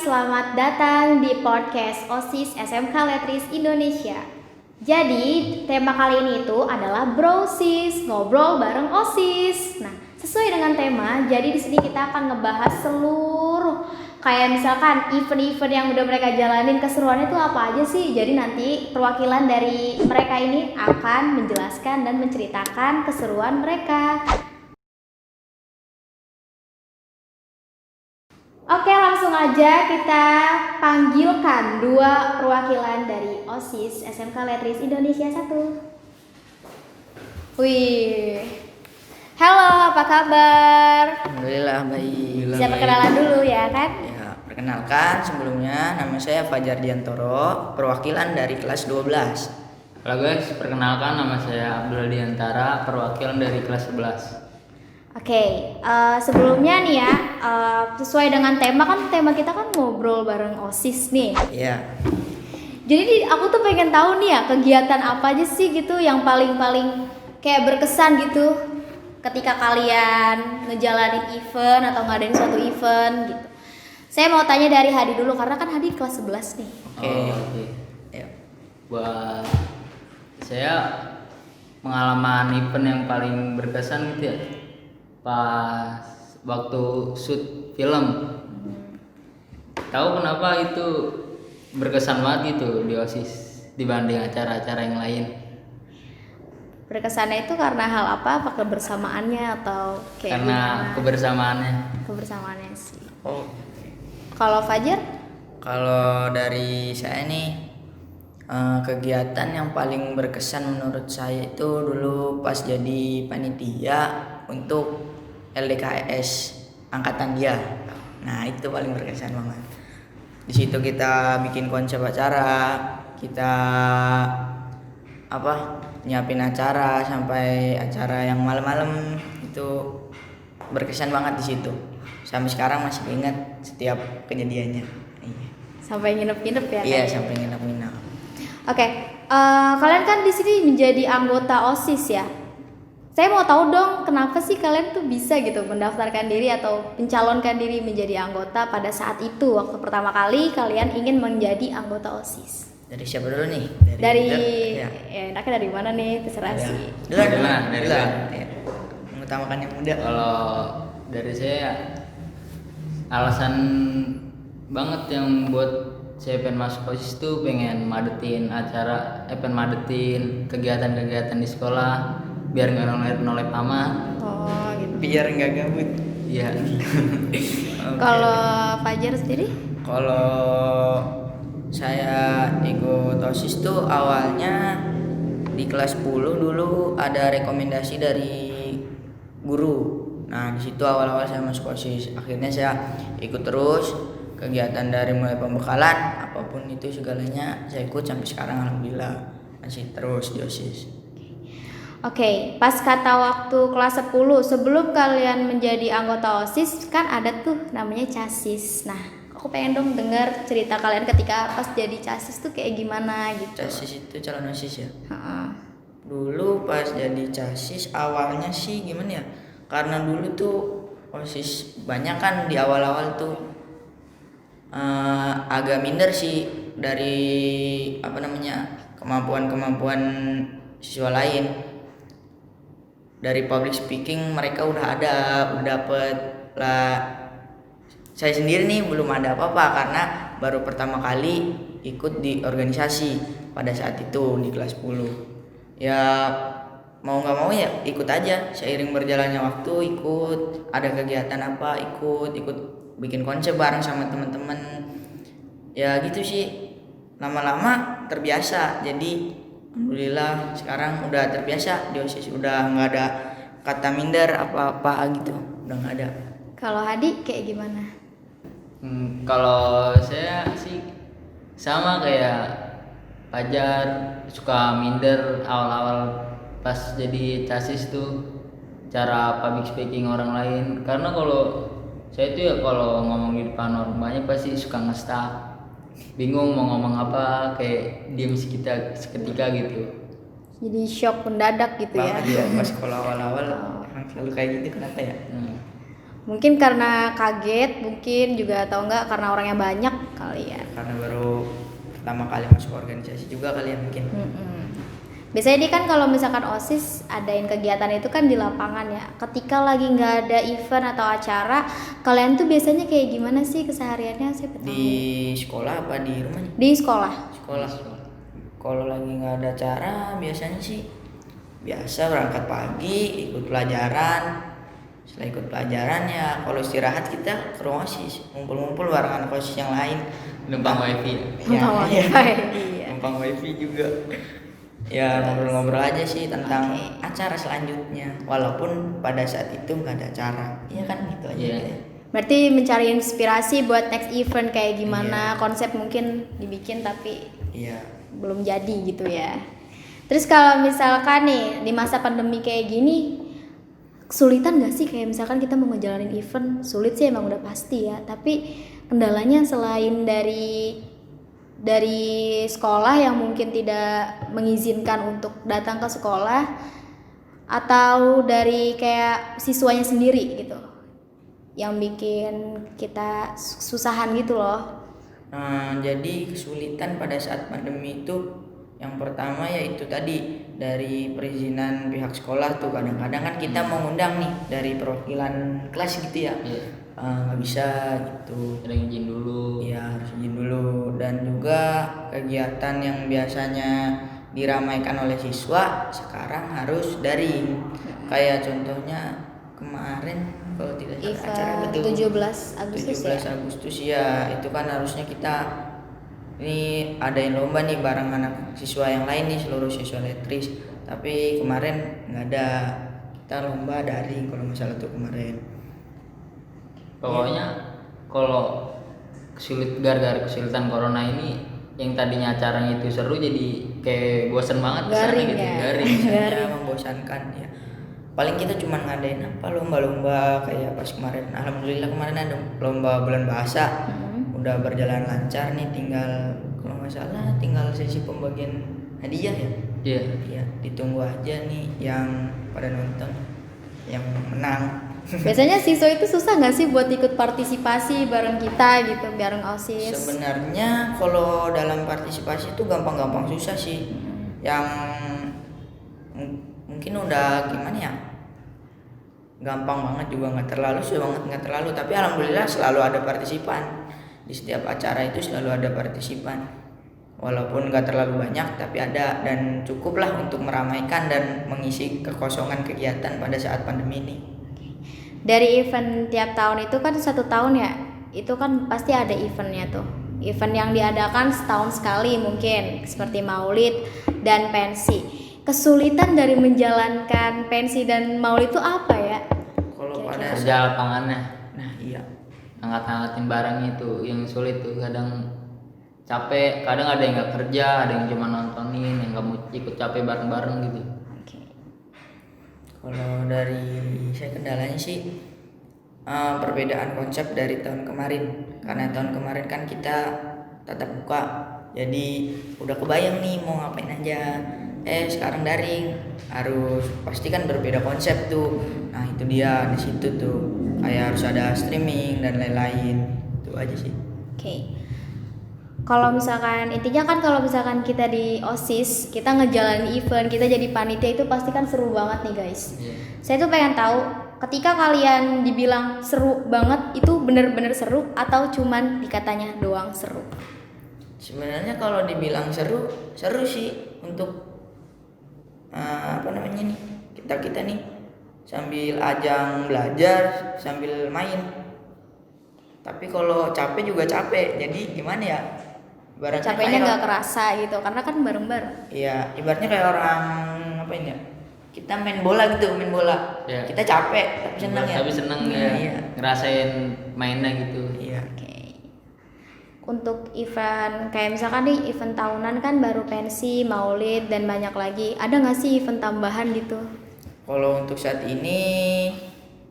selamat datang di podcast OSIS SMK Letris Indonesia. Jadi, tema kali ini itu adalah Brosis, ngobrol bareng OSIS. Nah, sesuai dengan tema, jadi di sini kita akan ngebahas seluruh kayak misalkan event-event yang udah mereka jalanin, keseruannya itu apa aja sih. Jadi nanti perwakilan dari mereka ini akan menjelaskan dan menceritakan keseruan mereka. Oke, langsung aja kita panggilkan dua perwakilan dari OSIS SMK Letris Indonesia 1. Wih. Halo, apa kabar? Alhamdulillah baik. Bisa perkenalan dulu ya kan? Ya, perkenalkan sebelumnya nama saya Fajar Diantoro, perwakilan dari kelas 12. Halo guys, perkenalkan nama saya Abdul Diantara, perwakilan dari kelas 11. Oke, sebelumnya nih ya, sesuai dengan tema kan, tema kita kan ngobrol bareng OSIS nih. Iya. Jadi aku tuh pengen tahu nih ya, kegiatan apa aja sih gitu yang paling kayak berkesan gitu ketika kalian ngejalanin event atau ngadain suatu event gitu. Saya mau tanya dari Hadi dulu karena kan Hadi kelas 11 nih. Oke. Ya. Buat saya pengalaman event yang paling berkesan gitu ya, pas waktu shoot film. Tahu kenapa itu berkesan banget gitu di OSIS dibanding acara-acara yang lain? Berkesannya itu karena hal apa? Apa kebersamaannya atau kayak Karena gimana? Kebersamaannya sih. Oh. Kalau Fajar? Kalau dari saya nih kegiatan yang paling berkesan menurut saya itu dulu pas jadi panitia untuk LDKS angkatan dia. Nah, itu paling berkesan banget. Di situ kita bikin konsep acara, kita nyiapin acara sampai acara yang malam-malam, itu berkesan banget di situ. Sampai sekarang masih ingat setiap kejadiannya. Iya. Sampai nginep-nginep ya? Iya, kan? sampai nginep-nginep. Oke, kalian kan di sini menjadi anggota OSIS ya. Saya mau tahu dong, kenapa sih kalian tuh bisa gitu mendaftarkan diri atau mencalonkan diri menjadi anggota pada saat itu, waktu pertama kali kalian ingin menjadi anggota OSIS? Dari siapa dulu nih? Dari ya. enaknya dari mana nih? Terserah Ya. sih. Dari Dulu. gua. Ya. Mengutamakan yang muda. Kalau dari saya, alasan banget yang buat saya pengen masuk OSIS tuh pengen madetin kegiatan-kegiatan di sekolah biar nggak nolep amat. Oh gitu. Biar nggak gabut. Iya. Oke. Kalau Fajar sendiri? Kalau saya ikut OSIS tuh awalnya di kelas 10 dulu ada rekomendasi dari guru. Nah, di situ awal-awal saya masuk OSIS. Akhirnya saya ikut terus kegiatan dari mulai pembekalan apapun itu segalanya saya ikut sampai sekarang, alhamdulillah masih terus di OSIS. Oke, pas kata waktu kelas 10 sebelum kalian menjadi anggota OSIS kan ada tuh namanya CASIS. Nah, aku pengen dong dengar cerita kalian ketika pas jadi CASIS tuh kayak gimana gitu. CASIS itu calon OSIS ya. Heeh. Dulu pas jadi CASIS awalnya sih gimana ya? Karena dulu tuh OSIS banyak kan di awal-awal tuh agak minder sih dari kemampuan siswa lain. Dari public speaking mereka udah dapet lah. Saya sendiri nih belum ada apa-apa karena baru pertama kali ikut di organisasi pada saat itu di kelas 10. Ya mau nggak mau ya ikut aja, seiring berjalannya waktu ikut, ada kegiatan apa ikut bikin konsep bareng sama teman-teman. Ya gitu sih, lama-lama terbiasa. Jadi alhamdulillah sekarang udah terbiasa di OSIS, udah nggak ada kata minder apa-apa gitu, udah nggak ada. Kalau Hadi kayak gimana? Kalau saya sih sama kayak Fajar, suka minder awal-awal pas jadi CASIS tuh cara public speaking orang lain. Karena kalau saya tuh ya kalau ngomong di depan orang banyak pasti suka nge-stuck, bingung mau ngomong apa, kayak diem seketika gitu. Jadi shock mendadak gitu ya. Banget ya pas sekolah awal-awal emang selalu kayak gitu, kenapa ya? Mungkin karena kaget, mungkin juga atau enggak karena orangnya banyak kali ya. Karena baru pertama kali masuk organisasi juga kali ya mungkin. Biasanya dia kan kalau misalkan OSIS adain kegiatan itu kan di lapangan ya. Ketika lagi nggak ada event atau acara, kalian tuh biasanya kayak gimana sih kesehariannya? Saya Di sekolah apa di rumah? Di sekolah. Sekolah. Kalau lagi nggak ada acara biasanya sih biasa berangkat pagi, ikut pelajaran. Setelah ikut pelajaran ya kalau istirahat kita ke ruang OSIS, ngumpul-ngumpul bareng anak OSIS yang lain. Numpang wifi. Numpang Iya. wifi, iya. Numpang wifi juga. Ya ngobrol-ngobrol aja sih tentang acara selanjutnya. Walaupun pada saat itu nggak ada acara, ya kan gitu aja. Iya. Gitu. Berarti mencari inspirasi buat next event kayak gimana, konsep mungkin dibikin tapi Iya. belum jadi gitu ya. Terus kalau misalkan nih di masa pandemi kayak gini, kesulitan gak sih kayak misalkan kita mau ngejalanin event? Sulit sih emang udah pasti ya, tapi kendalanya selain dari sekolah yang mungkin tidak mengizinkan untuk datang ke sekolah, atau dari kayak siswanya sendiri gitu yang bikin kita susahan gitu loh. Nah, jadi kesulitan pada saat pandemi itu yang pertama yaitu tadi dari perizinan pihak sekolah tuh kadang-kadang kan kita mau ngundang nih dari perwakilan kelas gitu ya. Iya. Nggak bisa gitu. Ada yang izin dulu. Iya harus izin dulu dan juga kegiatan yang biasanya diramaikan oleh siswa sekarang harus daring. Kayak contohnya kemarin kalau tidak salah acara Event betul 17 Agustus 17 ya. Agustus ya itu kan harusnya kita ini adain lomba nih bareng anak siswa yang lain nih seluruh siswa letris tapi kemarin nggak ada kita lomba daring kalau masalah tuh kemarin. Pokoknya kalau gara-gara kesulitan corona ini yang tadinya acaranya itu seru jadi kayak bosen banget kesana Garing gitu. ya. Garing. Ya membosankan ya. Paling kita cuma ngadain apa lomba-lomba kayak pas kemarin. Alhamdulillah kemarin ada lomba bulan bahasa. Udah berjalan lancar nih tinggal kalau nggak salah tinggal sesi pembagian hadiah ya. Iya. Iya, ditunggu aja nih yang pada nonton yang menang. Biasanya siswa itu susah nggak sih buat ikut partisipasi bareng kita gitu, bareng OSIS? Sebenarnya kalau dalam partisipasi itu gampang-gampang susah sih. Yang mungkin udah gimana ya? Gampang banget juga nggak terlalu, susah banget nggak terlalu. Tapi alhamdulillah selalu ada partisipan. Di setiap acara itu selalu ada partisipan. Walaupun nggak terlalu banyak tapi ada dan cukuplah untuk meramaikan dan mengisi kekosongan kegiatan pada saat pandemi ini. Dari event tiap tahun itu kan 1 tahun ya, itu kan pasti ada eventnya tuh. Event yang diadakan setahun sekali mungkin seperti maulid dan pensi. Kesulitan dari menjalankan pensi dan maulid itu apa ya? Kalau pada Kerja lapangannya, nah iya angkat-angkatin barang itu yang sulit tuh kadang capek, kadang ada yang nggak kerja, ada yang cuma nontonin, yang nggak mau ikut capek bareng-bareng gitu. kalau dari saya kendalanya sih perbedaan konsep dari tahun kemarin karena tahun kemarin kan kita tatap muka jadi udah kebayang nih mau ngapain aja sekarang daring harus pasti kan berbeda konsep tuh. Nah itu dia di situ tuh kayak harus ada streaming dan lain-lain itu aja sih. Oke. Kalau misalkan intinya kan kalau misalkan kita di OSIS, kita ngejalanin event, kita jadi panitia itu pasti kan seru banget nih guys. Saya tuh pengen tahu ketika kalian dibilang seru banget itu bener-bener seru atau cuman dikatanya doang seru? Sebenarnya kalau dibilang seru sih untuk apa namanya nih kita nih sambil ajang belajar sambil main. Tapi kalau capek juga capek, jadi gimana ya? Ibaratnya Capeknya kayak nggak kerasa gitu karena kan bareng-bareng. Iya, ibaratnya kayak orang apa ini ya? Kita main bola gitu, main bola. Iya. Kita capek tapi senang ya. Tapi seneng ya, Iya. ngerasain mainnya gitu. Iya. Oke. Untuk event kayak misalkan nih event tahunan kan baru pensi, maulid dan banyak lagi. Ada nggak sih event tambahan gitu? Kalau untuk saat ini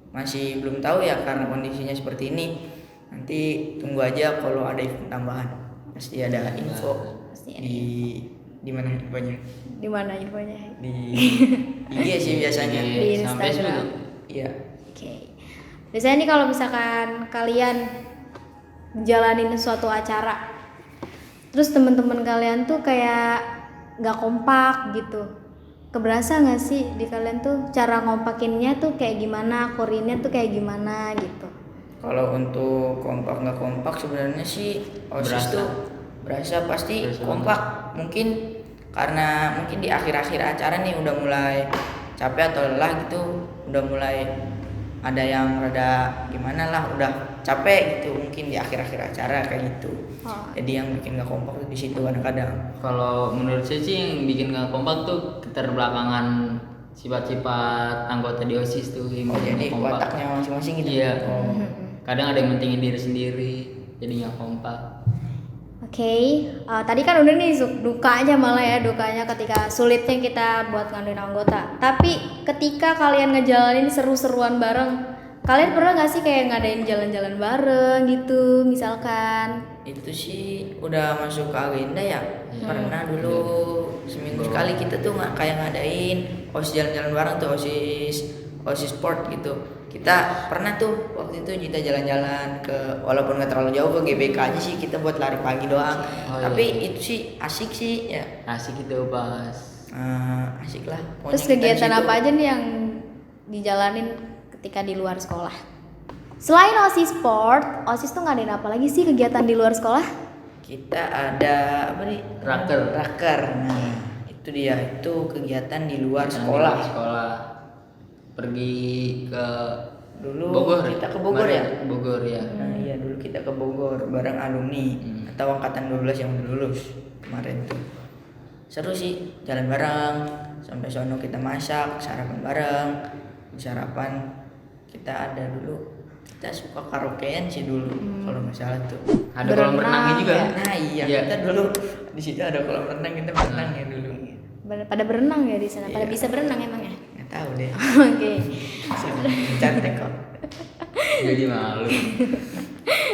masih belum tahu ya karena kondisinya seperti ini. Nanti tunggu aja kalau ada event tambahan. Pasti ada info. Pasti ada Di mana infonya? Di mana infonya? Di IG sih biasanya. Di Sampai Instagram. Facebook. Iya. Oke. Biasanya nih kalau misalkan kalian jalanin suatu acara, terus teman-teman kalian tuh kayak nggak kompak gitu, keberasa nggak sih di kalian tuh cara ngompakinnya tuh kayak gimana, korinnya tuh kayak gimana gitu? Kalau untuk kompak nggak kompak sebenarnya sih OSIS Berasa. tuh berasa pasti Berasa kompak. Mungkin karena mungkin di akhir-akhir acara nih udah mulai capek atau lelah gitu, udah mulai ada yang rada gimana lah, udah capek gitu mungkin di akhir-akhir acara kayak gitu. Oh. Jadi yang bikin nggak kompak tuh di situ kadang-kadang. Kalau menurut saya sih yang bikin nggak kompak tuh keterbelakangan sifat-sifat anggota di OSIS tuh yang Oh bikin jadi nggak kompak. wataknya masing-masing gitu. Iya. Oh. Kadang ada yang mentingin diri sendiri, jadi nggak kompak. Oke, tadi kan udah nih dukanya malah ya, dukanya ketika sulitnya kita buat ngandelin anggota. Tapi ketika kalian ngejalanin seru-seruan bareng, kalian pernah gak sih kayak ngadain jalan-jalan bareng gitu misalkan? Itu sih udah masuk ke agenda ya. Pernah dulu seminggu sekali kita tuh nggak kayak ngadain OSIS jalan-jalan bareng tuh, OSIS sport gitu. Kita pernah tuh waktu itu kita jalan-jalan ke, walaupun nggak terlalu jauh, ke GBK aja sih, kita buat lari pagi doang. Oh, Tapi iya. itu sih asik sih ya. Asik gitu pas. Asik lah. Pokoknya Terus kita di kegiatan situ. apa aja nih yang dijalanin ketika di luar sekolah? Selain OSIS sport, OSIS tuh ngadain apa lagi sih kegiatan di luar sekolah? Kita ada apa nih? Raker. Raker. Nah, itu dia, itu kegiatan di luar Yang di sekolah. luar sekolah. Pergi ke Dulu Bogor. kita ke Bogor Bareng ya? ke Bogor ya. Nah iya, dulu kita ke Bogor bareng alumni atau angkatan 12 yang udah lulus kemarin tuh. Seru sih, jalan bareng sampai sono, kita masak, sarapan bareng. Di sarapan kita ada dulu, kita suka karaokean sih dulu kalau nggak salah tuh. Ada kolam Berenang renangnya juga. ya? Nah iya, Iya. kita dulu di situ ada kolam renang, kita berenang ya dulu. Pada berenang ya di sana, pada Iya. bisa berenang emang ya? Nggak tahu deh, Oke. cantik kok. Jadi malu.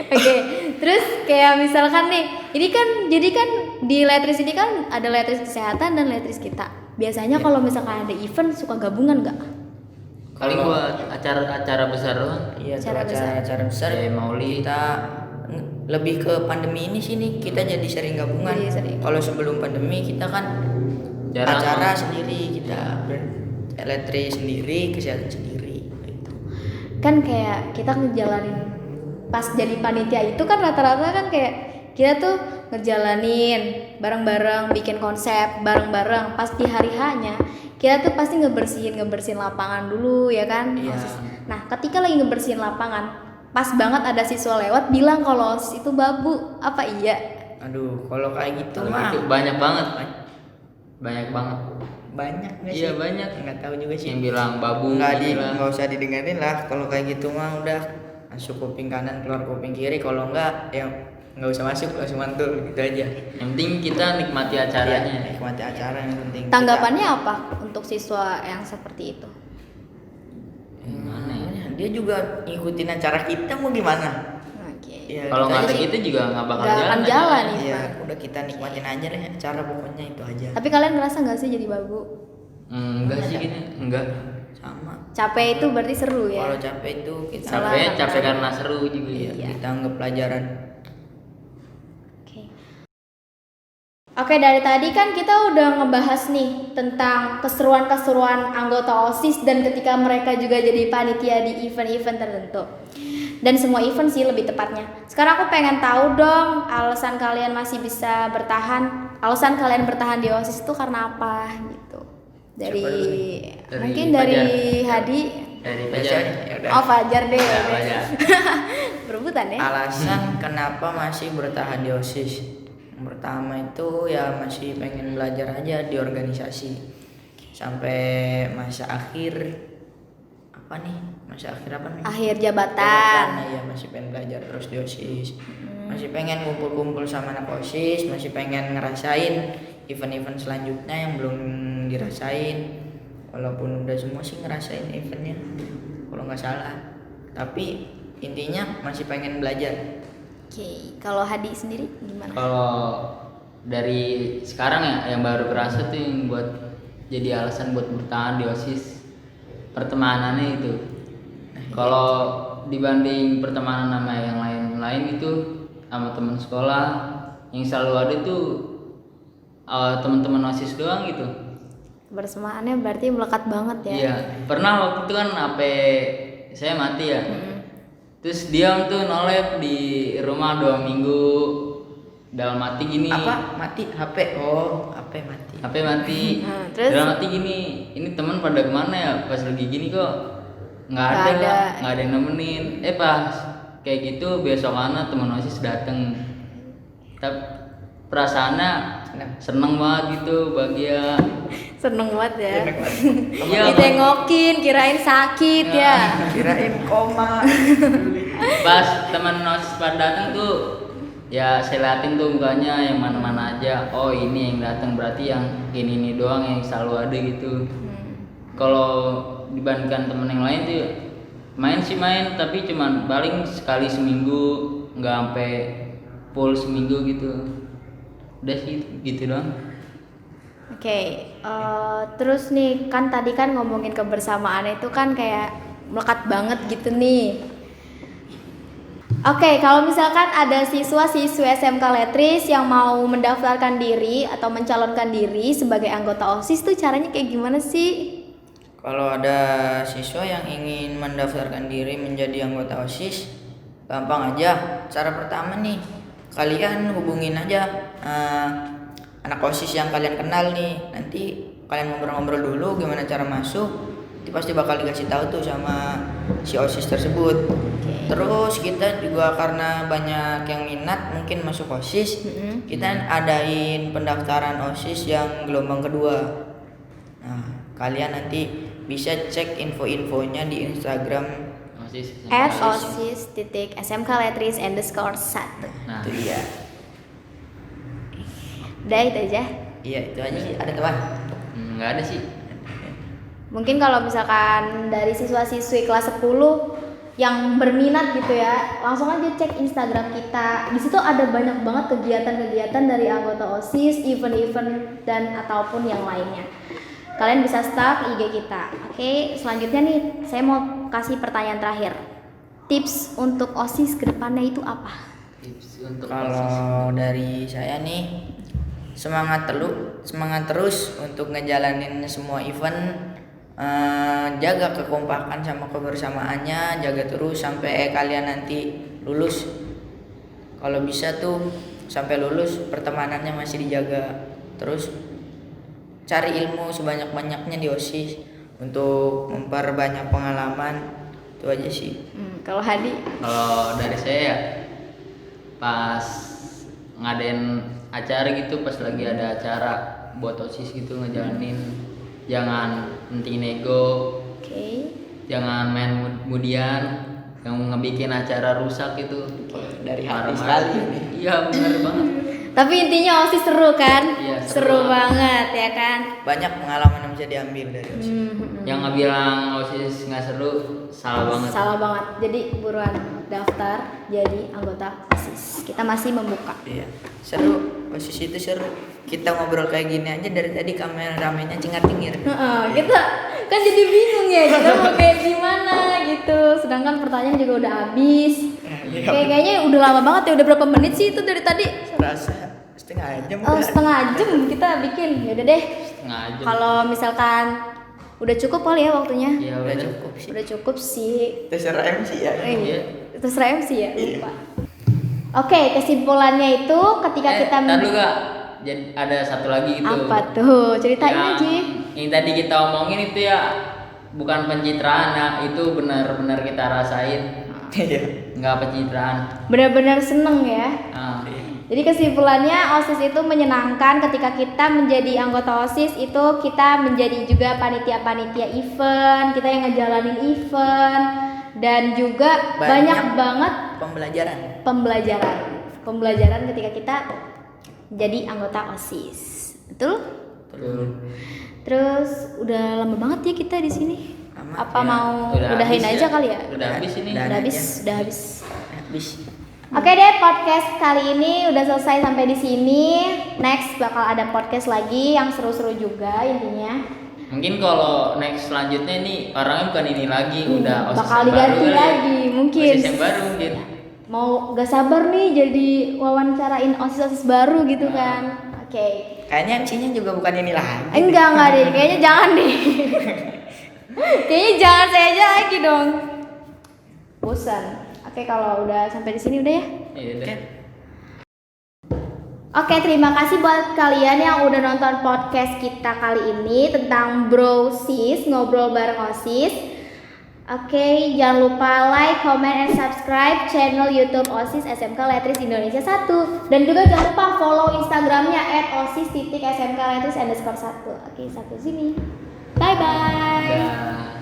Oke, terus kayak misalkan nih, ini kan jadi kan di letris ini kan ada letris kesehatan dan letris kita. Biasanya kalau misalkan ada event suka gabungan nggak? Kali buat acara-acara besar doang. Iya, tuh Acara besar. acara besar. Kayak Maulid. Kita lebih ke pandemi ini sih nih, kita jadi sering gabungan. Jadi sering. Kalau sebelum pandemi kita kan Jarang. acara sendiri, kita elektri sendiri, kesehatan sendiri gitu. Kan kayak kita ngejalanin pas jadi panitia itu kan rata-rata kan kayak kita tuh ngejalanin bareng-bareng, bikin konsep bareng-bareng. Pas di hari H-nya kita tuh pasti ngebersihin lapangan dulu ya kan. Iya. Nah ketika lagi ngebersihin lapangan, pas banget ada siswa lewat bilang kalau OSIS itu babu, apa iya? Aduh, kalau kayak gitu Kalau mah gitu banyak banget. Banyak banget. banyak nggak sih? Iya, banyak. Nggak tahu juga sih. Yang bilang babu, Nggak usah didengerin lah. Kalau kayak gitu mah udah masuk kuping kanan, keluar kuping kiri. Kalau nggak ya nggak usah masuk, langsung mantul gitu aja. Yang penting kita nikmati acaranya. Iya, nikmati acara yang penting. Tanggapannya apa untuk siswa yang seperti itu? Gimana ya? Dia juga ngikutin acara kita, mau gimana? Oke. Ya, Kalau kita nggak aja kayak sih. gitu juga nggak bakal Nggak akan jalan nih. Iya, udah kita nikmatin aja deh acara, pokoknya itu aja. Tapi kalian ngerasa nggak sih jadi babu? Enggak sih gini, enggak. Sama. Capek itu berarti seru ya? Kalau capek itu kita Capek karena seru juga ya. Iya. kita anggap pelajaran. Oke. Oke, dari tadi kan kita udah ngebahas nih tentang keseruan-keseruan anggota OSIS dan ketika mereka juga jadi panitia di event-event tertentu. Dan semua event sih lebih tepatnya. Sekarang aku pengen tahu dong alasan kalian masih bisa bertahan, alasan kalian bertahan di OSIS itu karena apa gitu. Dari, Siapa dulu Dari mungkin dari Fajar. Hadi. Dari Baca Fajar. ya udah. Oh, Fajar deh. Ya, udah. Fajar. Berebutan ya? Alasan kenapa masih bertahan di OSIS? Yang pertama itu ya masih pengen belajar aja di organisasi sampai masa akhir. Apa nih? Masa akhir apa nih? Akhir jabatan. Nah, ya masih pengen belajar terus di OSIS. Masih pengen kumpul-kumpul sama anak OSIS, masih pengen ngerasain event-event selanjutnya yang belum dirasain. Walaupun udah semua sih ngerasain eventnya, kalau nggak salah. Tapi intinya masih pengen belajar. Oke, kalau Hadi sendiri gimana? Kalau dari sekarang ya yang baru kerasa tuh yang buat jadi alasan buat bertahan di OSIS pertemanannya itu. Kalau dibanding pertemanan sama yang lain-lain itu sama teman sekolah yang selalu ada tuh teman-teman OSIS doang gitu. Kebersamaannya berarti melekat banget ya. Iya, pernah waktu itu kan HP saya mati ya. Terus diam tuh nolep di rumah 2 minggu dalam mati gini. Apa mati HP? Oh, HP mati. HP mati. Terus? Dalam mati gini, ini teman pada kemana ya? Pas lagi gini kok nggak Nggak ada, ada. nggak ada yang nemenin. Pas kayak gitu besokannya teman OSIS dateng. Tapi perasaannya seneng banget gitu, bahagia. Seneng banget ya. Iya, Ditengokin, kirain sakit ya. Kirain koma. pas teman OSIS pada datang tuh ya saya liatin tuh mukanya yang mana-mana aja. Oh ini yang datang berarti yang ini doang yang selalu ada gitu. Kalau dibandingkan temen yang lain tuh main tapi cuman paling sekali seminggu, nggak sampai full seminggu gitu. Udah sih gitu doang. Oke, terus nih kan tadi kan ngomongin kebersamaan itu kan kayak melekat banget gitu nih. Oke, kalau misalkan ada siswa-siswi SMK Letris yang mau mendaftarkan diri atau mencalonkan diri sebagai anggota OSIS tuh caranya kayak gimana sih? Kalau ada siswa yang ingin mendaftarkan diri menjadi anggota OSIS, gampang aja. Cara pertama nih, kalian hubungin aja anak OSIS yang kalian kenal nih. Nanti kalian ngobrol-ngobrol dulu gimana cara masuk. Nanti pasti bakal dikasih tahu tuh sama si OSIS tersebut. Terus kita juga karena banyak yang minat mungkin masuk OSIS, kita adain pendaftaran OSIS yang gelombang kedua. Nah, kalian nanti bisa cek info-infonya di Instagram OSIS. @osis.smkletris_1. Nah, itu dia. Udah itu aja. Iya, itu aja sih. Ada teman? nggak ada sih. Mungkin kalau misalkan dari siswa-siswi kelas 10 yang berminat gitu ya, langsung aja cek Instagram kita. Di situ ada banyak banget kegiatan-kegiatan dari anggota OSIS, event-event dan ataupun yang lainnya. Kalian bisa stalk IG kita. Oke, selanjutnya nih saya mau kasih pertanyaan terakhir. Tips untuk OSIS ke depannya itu apa? Tips untuk OSIS. Kalau dari saya nih, semangat terus untuk ngejalanin semua event. Jaga kekompakan sama kebersamaannya, jaga terus sampai kalian nanti lulus. Kalau bisa tuh sampai lulus pertemanannya masih dijaga. Terus cari ilmu sebanyak-banyaknya di OSIS untuk memperbanyak pengalaman. Itu aja sih. Kalau Hadi? Kalau dari saya ya pas ngadain acara gitu, pas lagi ada acara buat OSIS gitu ngejalanin, jangan pentingin ego, Oke. jangan main kemudian yang ngebikin acara rusak itu. Dari hati Marah-marah. sekali ini. Iya bener banget. Tapi intinya OSIS seru kan? Iya, seru seru banget ya kan? Banyak pengalaman yang bisa diambil dari OSIS. Yang nggak bilang OSIS nggak seru salah banget. Salah banget. Jadi buruan daftar jadi anggota OSIS. Kita masih membuka. Iya, seru. OSIS itu seru. Kita ngobrol kayak gini aja dari tadi kameramennya cengar-cengir. Kita kan jadi bingung ya, kita mau kayak gimana gitu. Sedangkan pertanyaan juga udah habis. Kayaknya udah lama banget ya, udah berapa menit sih itu dari tadi? Rasa setengah jam. Oh, setengah jam kita bikin. Ya udah deh. Setengah jam. Kalau misalkan udah cukup kali ya waktunya. Iya Udah udah. cukup sih. Udah cukup sih. Terserah MC ya. Iya. Terserah MC ya, lupa. Oke, kesimpulannya itu ketika kita Ntar dulu Kak. Jadi ada satu lagi gitu. apa tuh? Ceritain aja. Yang tadi kita omongin itu ya bukan pencitraan ya, itu benar-benar kita rasain. Iya. Nggak pencitraan. Benar-benar seneng ya. Nah, Jadi kesimpulannya OSIS itu menyenangkan. Ketika kita menjadi anggota OSIS itu kita menjadi juga panitia-panitia event, kita yang ngejalanin event, dan juga banyak banget pembelajaran ketika kita jadi anggota OSIS. Betul? betul. Terus udah lama banget ya kita di sini. Lama, Apa ya. mau Udah udahin habis aja ya? kali ya? Udah habis ini. Udah. Udah habis, aja. udah habis. Habis. Oke deh, podcast kali ini udah selesai sampai di sini. Next bakal ada podcast lagi yang seru-seru juga intinya. Mungkin kalau next selanjutnya nih orangnya bukan ini lagi, udah OSIS bakal yang baru diganti kali ya. lagi mungkin. OSIS yang baru mungkin. Mau gak sabar nih jadi wawancarain OSIS baru gitu kan. Oke. Kayaknya MC-nya juga bukan ini lagi. Enggak deh, kayaknya jangan deh. Kayaknya jangan saya aja lagi dong. Bosan. Oke, kalau udah sampai di sini udah ya. Iya udah. Oke, terima kasih buat kalian yang udah nonton podcast kita kali ini tentang Brosis, ngobrol bareng OSIS. Oke, jangan lupa like, comment, and subscribe channel YouTube OSIS SMK Letris Indonesia 1. Dan juga jangan lupa follow Instagramnya @osis_smkletris_1. Oke, sampai sini. Bye-bye. Dah.